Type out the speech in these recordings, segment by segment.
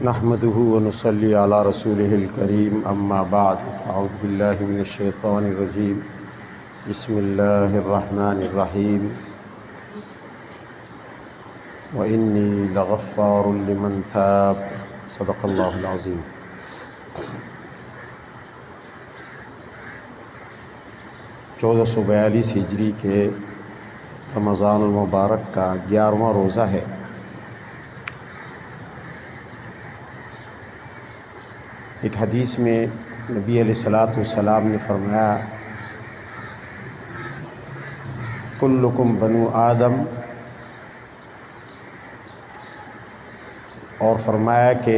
نحمده ونصلي على رسوله الكريم اما بعد فاعوذ بالله من الشيطان الرجيم بسم الله الرحمن الرحيم وإني لغفار لمن تاب صدق الله العظيم۔ 1442 ہجری کے رمضان المبارک کا 11واں روزہ ہے۔ ایک حدیث میں نبی علیہ الصلاۃ والسلام نے فرمایا کلکم بنو آدم، اور فرمایا کہ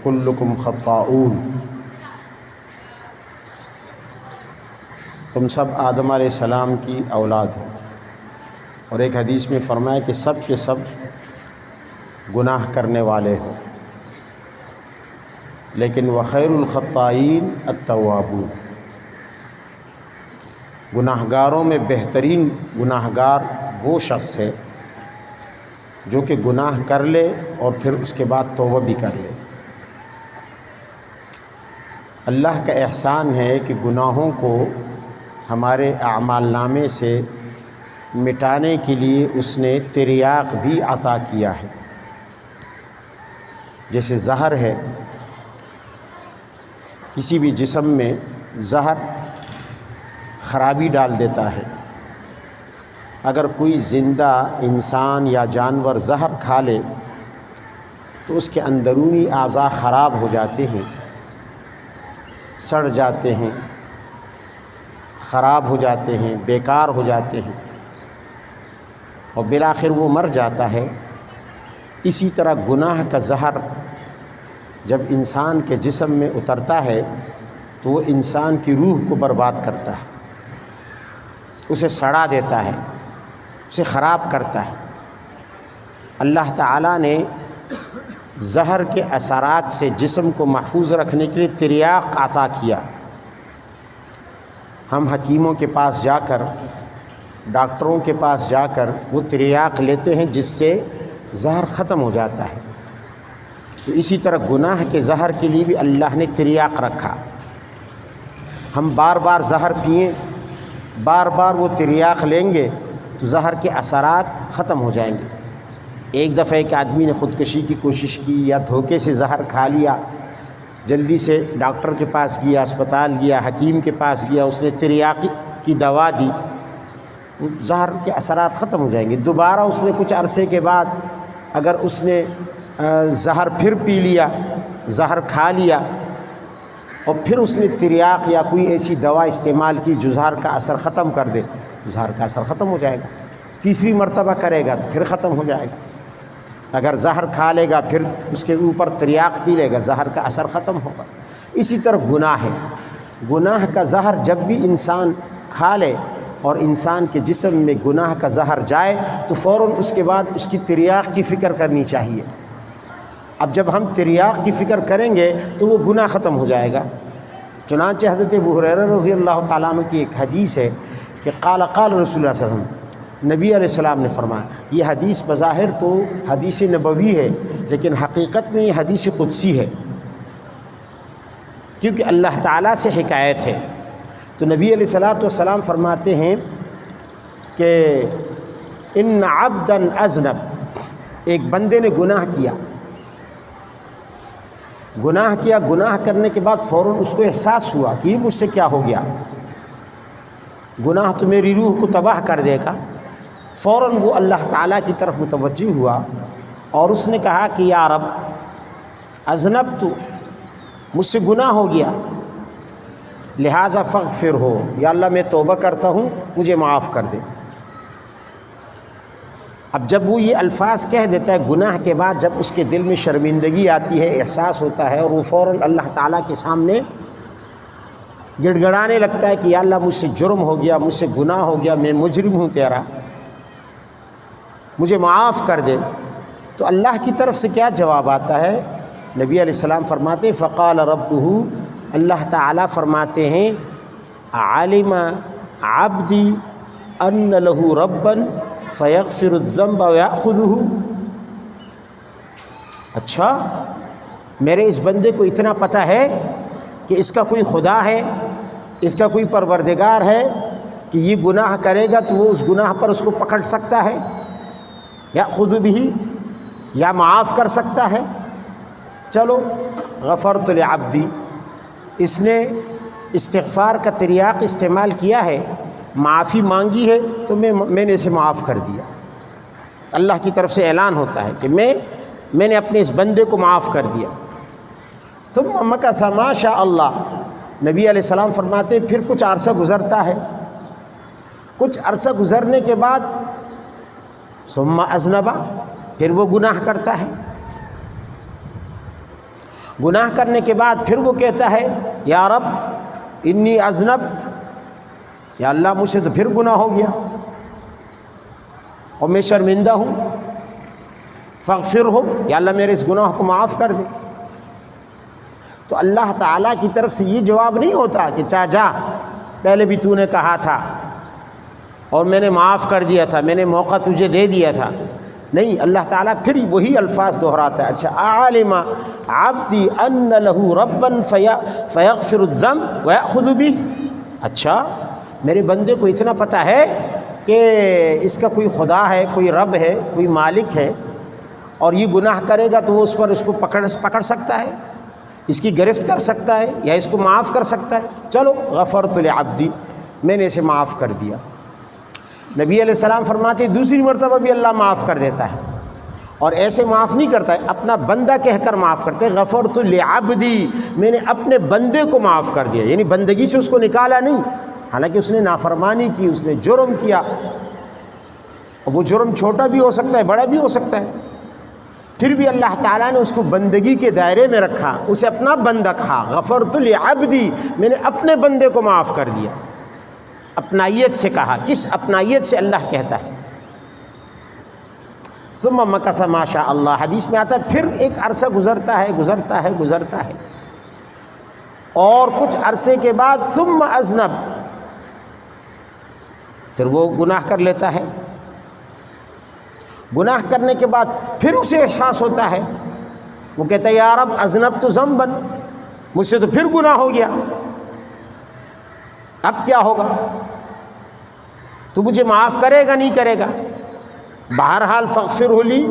کلکم خطاؤون، تم سب آدم علیہ السلام کی اولاد ہو۔ اور ایک حدیث میں فرمایا کہ سب کے سب گناہ کرنے والے ہو، لیکن وخیر الخطائین التوابون، گناہ گاروں میں بہترین گناہ گار وہ شخص ہے جو کہ گناہ کر لے اور پھر اس کے بعد توبہ بھی کر لے۔ اللہ کا احسان ہے کہ گناہوں کو ہمارے اعمال نامے سے مٹانے کے لیے اس نے تریاق بھی عطا کیا ہے۔ جیسے زہر ہے، کسی بھی جسم میں زہر خرابی ڈال دیتا ہے۔ اگر کوئی زندہ انسان یا جانور زہر کھا لے تو اس کے اندرونی اعضاء خراب ہو جاتے ہیں، سڑ جاتے ہیں، خراب ہو جاتے ہیں، بیکار ہو جاتے ہیں، اور بالآخر وہ مر جاتا ہے۔ اسی طرح گناہ کا زہر جب انسان کے جسم میں اترتا ہے تو وہ انسان کی روح کو برباد کرتا ہے، اسے سڑا دیتا ہے، اسے خراب کرتا ہے۔ اللہ تعالیٰ نے زہر کے اثرات سے جسم کو محفوظ رکھنے کے لیے تریاق عطا کیا۔ ہم حکیموں کے پاس جا کر، ڈاکٹروں کے پاس جا کر وہ تریاق لیتے ہیں جس سے زہر ختم ہو جاتا ہے۔ تو اسی طرح گناہ کے زہر کے لیے بھی اللہ نے تریاق رکھا۔ ہم بار بار زہر پئیں، بار بار وہ تریاق لیں گے تو زہر کے اثرات ختم ہو جائیں گے۔ ایک دفعہ ایک آدمی نے خودکشی کی کوشش کی یا دھوکے سے زہر کھا لیا، جلدی سے ڈاکٹر کے پاس گیا، اسپتال گیا، حکیم کے پاس گیا، اس نے تریاق کی دوا دی، تو زہر کے اثرات ختم ہو جائیں گے۔ دوبارہ اس نے کچھ عرصے کے بعد اگر اس نے زہر پھر پی لیا، زہر کھا لیا، اور پھر اس نے تریاق یا کوئی ایسی دوا استعمال کی جو زہر کا اثر ختم کر دے، زہر کا اثر ختم ہو جائے گا۔ تیسری مرتبہ کرے گا تو پھر ختم ہو جائے گا۔ اگر زہر کھا لے گا پھر اس کے اوپر تریاق پی لے گا، زہر کا اثر ختم ہوگا۔ اسی طرح گناہ ہے، گناہ کا زہر جب بھی انسان کھا لے اور انسان کے جسم میں گناہ کا زہر جائے تو فوراً اس کے بعد اس کی تریاق کی فکر کرنی چاہیے۔ اب جب ہم تریاق کی فکر کریں گے تو وہ گناہ ختم ہو جائے گا۔ چنانچہ حضرت ابو ہریرہ رضی اللہ تعالیٰ عنہ کی ایک حدیث ہے کہ قال رسول اللہ صلی اللہ علیہ وسلم، نبی علیہ السلام نے فرمایا، یہ حدیث بظاہر تو حدیث نبوی ہے لیکن حقیقت میں یہ حدیث قدسی ہے، کیونکہ اللہ تعالیٰ سے حکایت ہے۔ تو نبی علیہ الصلاۃ والسلام فرماتے ہیں کہ ان عبدا اذنب، ایک بندے نے گناہ کیا، گناہ کرنے کے بعد فوراً اس کو احساس ہوا کہ یہ مجھ سے کیا ہو گیا، گناہ تو میری روح کو تباہ کر دے گا۔ فوراً وہ اللہ تعالیٰ کی طرف متوجہ ہوا اور اس نے کہا کہ یا رب اذنبت، مجھ سے گناہ ہو گیا، لہٰذا فاغفر ہو، یا اللہ میں توبہ کرتا ہوں، مجھے معاف کر دے۔ اب جب وہ یہ الفاظ کہہ دیتا ہے گناہ کے بعد، جب اس کے دل میں شرمندگی آتی ہے، احساس ہوتا ہے، اور وہ فوراً اللہ تعالیٰ کے سامنے گڑ گڑانے لگتا ہے کہ یا اللہ مجھ سے جرم ہو گیا، مجھ سے گناہ ہو گیا، میں مجرم ہوں تیرا، مجھے معاف کر دے، تو اللہ کی طرف سے کیا جواب آتا ہے؟ نبی علیہ السلام فرماتے ہیں فقال ربہ، اللہ تعالیٰ فرماتے ہیں علم عبدی ان لہ ربا فیغفر الذنب ویأخذہ، اچھا میرے اس بندے کو اتنا پتہ ہے کہ اس کا کوئی خدا ہے، اس کا کوئی پروردگار ہے کہ یہ گناہ کرے گا تو وہ اس گناہ پر اس کو پکڑ سکتا ہے، یا خود بھی، یا معاف کر سکتا ہے۔ چلو غفرت لعبدی، اس نے استغفار کا تریاق استعمال کیا ہے، معافی مانگی ہے تو میں نے اسے معاف کر دیا۔ اللہ کی طرف سے اعلان ہوتا ہے کہ میں نے اپنے اس بندے کو معاف کر دیا۔ ثم مکث ما شاء اللہ، نبی علیہ السلام فرماتے پھر کچھ عرصہ گزرتا ہے، کچھ عرصہ گزرنے کے بعد ثم اذنب، پھر وہ گناہ کرتا ہے، گناہ کرنے کے بعد پھر وہ کہتا ہے یا رب انی اذنبت، یا اللہ مجھ سے تو پھر گناہ ہو گیا اور میں شرمندہ ہوں، فاغفر ہو، یا اللہ میرے اس گناہ کو معاف کر دے۔ تو اللہ تعالیٰ کی طرف سے یہ جواب نہیں ہوتا کہ جا پہلے بھی تو نے کہا تھا اور میں نے معاف کر دیا تھا، میں نے موقع تجھے دے دیا تھا۔ نہیں، اللہ تعالیٰ پھر وہی الفاظ دہراتا ہے۔ اچھا، اعلم عبدی ان لہ ربا فیغفر الذنب ویأخذ بہ، اچھا میرے بندے کو اتنا پتہ ہے کہ اس کا کوئی خدا ہے، کوئی رب ہے، کوئی مالک ہے، اور یہ گناہ کرے گا تو وہ اس کو پکڑ سکتا ہے، اس کی گرفت کر سکتا ہے، یا اس کو معاف کر سکتا ہے۔ چلو غفرت لعبدی، میں نے اسے معاف کر دیا۔ نبی علیہ السلام فرماتے دوسری مرتبہ بھی اللہ معاف کر دیتا ہے، اور ایسے معاف نہیں کرتا ہے، اپنا بندہ کہہ کر معاف کرتے ہیں۔ غفرت لعبدی، میں نے اپنے بندے کو معاف کر دیا، یعنی بندگی سے اس کو نکالا نہیں، حالانکہ اس نے نافرمانی کی، اس نے جرم کیا، وہ جرم چھوٹا بھی ہو سکتا ہے، بڑا بھی ہو سکتا ہے، پھر بھی اللہ تعالیٰ نے اس کو بندگی کے دائرے میں رکھا، اسے اپنا بندہ کہا۔ غفرت لعبدی، میں نے اپنے بندے کو معاف کر دیا، اپنائیت سے کہا۔ کس اپنائیت سے اللہ کہتا ہے؟ ثم مکث ما شاء اللہ، حدیث میں آتا ہے پھر ایک عرصہ گزرتا ہے، اور کچھ عرصے کے بعد ثم اذنب، پھر وہ گناہ کر لیتا ہے۔ گناہ کرنے کے بعد پھر اسے احساس ہوتا ہے، وہ کہتا ہے یا رب اذنبت ذنبا، مجھ سے تو پھر گناہ ہو گیا، اب کیا ہوگا؟ تو مجھے معاف کرے گا نہیں کرے گا؟ بہرحال فاغفرہ لی،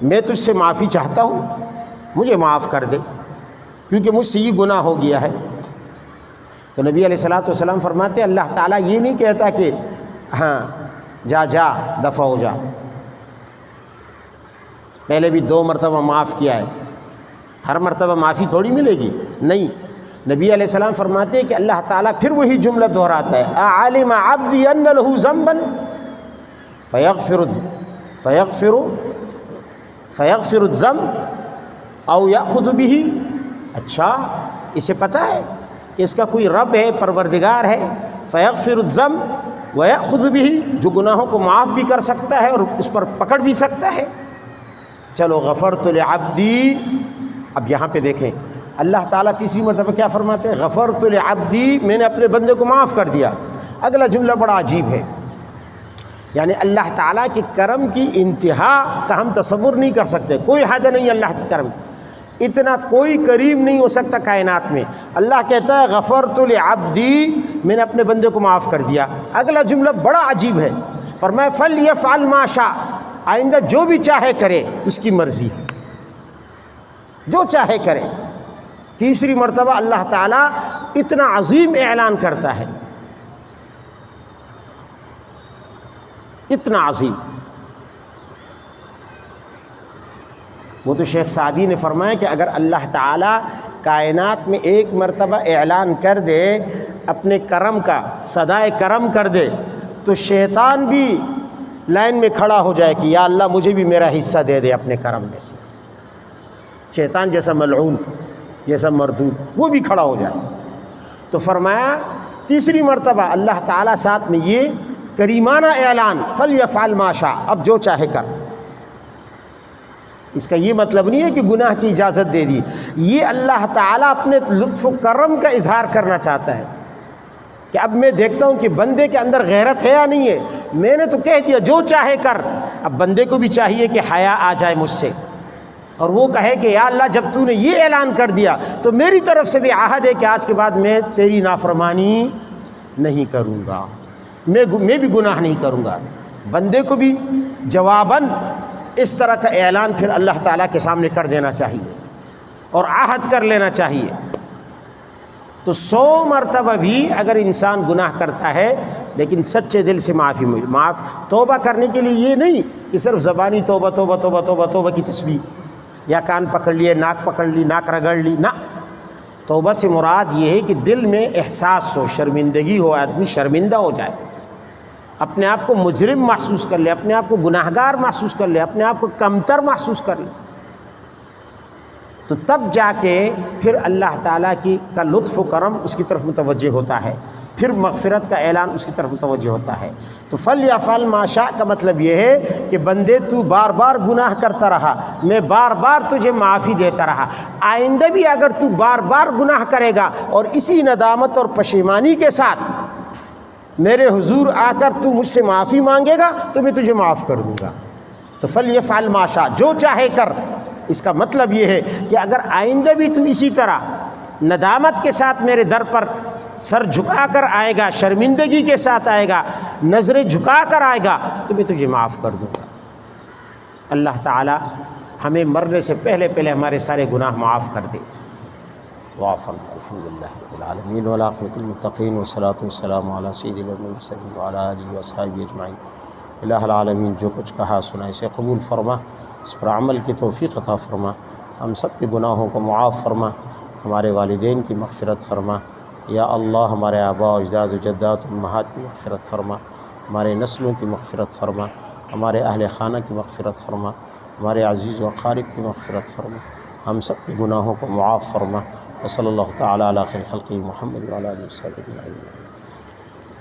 میں تجھ سے معافی چاہتا ہوں، مجھے معاف کر دے کیونکہ مجھ سے یہ گناہ ہو گیا ہے۔ تو نبی علیہ الصلوۃ والسلام فرماتے اللہ تعالیٰ یہ نہیں کہتا کہ ہاں جا دفع ہو جا، پہلے بھی 2 مرتبہ معاف کیا ہے، ہر مرتبہ معافی تھوڑی ملے گی، نہیں۔ نبی علیہ السلام فرماتے ہیں کہ اللہ تعالیٰ پھر وہی جملہ دہراتا ہے، اعلم عبدی ان لہ ذنبا فیغفر الذنب او یأخذ بہ، اچھا اسے پتہ ہے کہ اس کا کوئی رب ہے، پروردگار ہے، فیغفر الذنب ویأخذ بہ، جو گناہوں کو معاف بھی کر سکتا ہے اور اس پر پکڑ بھی سکتا ہے۔ چلو غفرت لعبدی، اب یہاں پہ دیکھیں اللہ تعالیٰ تیسری مرتبہ کیا فرماتے ہیں؟ غفرت لعبدی، میں نے اپنے بندے کو معاف کر دیا۔ اگلا جملہ بڑا عجیب ہے، یعنی اللہ تعالیٰ کے کرم کی انتہا کا ہم تصور نہیں کر سکتے، کوئی حد نہیں اللہ کے کرم کی، اتنا کوئی کریم نہیں ہو سکتا کائنات میں۔ اللہ کہتا ہے غفرت لعبدی، میں نے اپنے بندے کو معاف کر دیا۔ اگلا جملہ بڑا عجیب ہے، فرمایا فلیفعل ما شاء، آئندہ جو بھی چاہے کرے، اس کی مرضی ہے، جو چاہے کرے۔ تیسری مرتبہ اللہ تعالیٰ اتنا عظیم اعلان کرتا ہے، اتنا عظیم۔ وہ تو شیخ سعدی نے فرمایا کہ اگر اللہ تعالیٰ کائنات میں ایک مرتبہ اعلان کر دے اپنے کرم کا، صدائے کرم کر دے، تو شیطان بھی لائن میں کھڑا ہو جائے کہ یا اللہ مجھے بھی میرا حصہ دے دے اپنے کرم میں سے۔ شیطان جیسا ملعون، جیسا مردود، وہ بھی کھڑا ہو جائے۔ تو فرمایا تیسری مرتبہ اللہ تعالیٰ ساتھ میں یہ کریمانہ اعلان، فلیفعل ما شاء، اب جو چاہے کر۔ اس کا یہ مطلب نہیں ہے کہ گناہ کی اجازت دے دی، یہ اللہ تعالیٰ اپنے لطف و کرم کا اظہار کرنا چاہتا ہے کہ اب میں دیکھتا ہوں کہ بندے کے اندر غیرت ہے یا نہیں ہے، میں نے تو کہہ دیا جو چاہے کر، اب بندے کو بھی چاہیے کہ حیا آ جائے مجھ سے، اور وہ کہے کہ یا اللہ جب تو نے یہ اعلان کر دیا تو میری طرف سے بھی عہد ہے کہ آج کے بعد میں تیری نافرمانی نہیں کروں گا، میں بھی گناہ نہیں کروں گا۔ بندے کو بھی جواباً اس طرح کا اعلان پھر اللہ تعالیٰ کے سامنے کر دینا چاہیے اور عہد کر لینا چاہیے۔ تو 100 مرتبہ بھی اگر انسان گناہ کرتا ہے لیکن سچے دل سے معاف توبہ کرنے کے لیے یہ نہیں کہ صرف زبانی توبہ توبہ توبہ توبہ توبہ کی تسبیح، یا کان پکڑ لیے، ناک پکڑ لی، ناک رگڑ لی، نہ۔ توبہ سے مراد یہ ہے کہ دل میں احساس ہو، شرمندگی ہو، آدمی شرمندہ ہو جائے، اپنے آپ کو مجرم محسوس کر لے، اپنے آپ کو گناہگار محسوس کر لے، اپنے آپ کو کمتر محسوس کر لے، تو تب جا کے پھر اللہ تعالیٰ کا لطف و کرم اس کی طرف متوجہ ہوتا ہے، پھر مغفرت کا اعلان اس کی طرف متوجہ ہوتا ہے۔ تو فلیفعل ما شاء کا مطلب یہ ہے کہ بندے تو بار بار گناہ کرتا رہا، میں بار بار تجھے معافی دیتا رہا، آئندہ بھی اگر تو بار بار گناہ کرے گا اور اسی ندامت اور پشیمانی کے ساتھ میرے حضور آ کر تو مجھ سے معافی مانگے گا تو میں تجھے معاف کر دوں گا۔ تو فلیفعل ما شاء، جو چاہے کر۔ اس کا مطلب یہ ہے کہ اگر آئندہ بھی تو اسی طرح ندامت کے ساتھ میرے در پر سر جھکا کر آئے گا، شرمندگی کے ساتھ آئے گا، نظریں جھکا کر آئے گا تو میں تجھے معاف کر دوں گا۔ اللہ تعالی ہمیں مرنے سے پہلے ہمارے سارے گناہ معاف کر دے۔ وعفو الحمدللہ رب العالمین والعاقبۃ للمتقین والصلاۃ والسلام علی سید المرسلین وعلی آلہ واصحابہ اجمعین۔ الہ العالمین جو کچھ کہا سنا اسے قبول فرما، اس پر عمل کی توفیق عطا فرما، ہم سب کے گناہوں کو معاف فرما، ہمارے والدین کی مغفرت فرما، یا اللہ ہمارے آباء و اجداد و جدات امہات کی مغفرت فرما، ہمارے نسلوں کی مغفرت فرما، ہمارے اہل خانہ کی مغفرت فرما، ہمارے عزیز و اقارب کی مغفرت فرما، ہم سب کے گناہوں کو معاف فرما۔ وصلی اللہ تعالی علی خیر خلقہ محمد وعلی آلہ وصحبہ اجمعین۔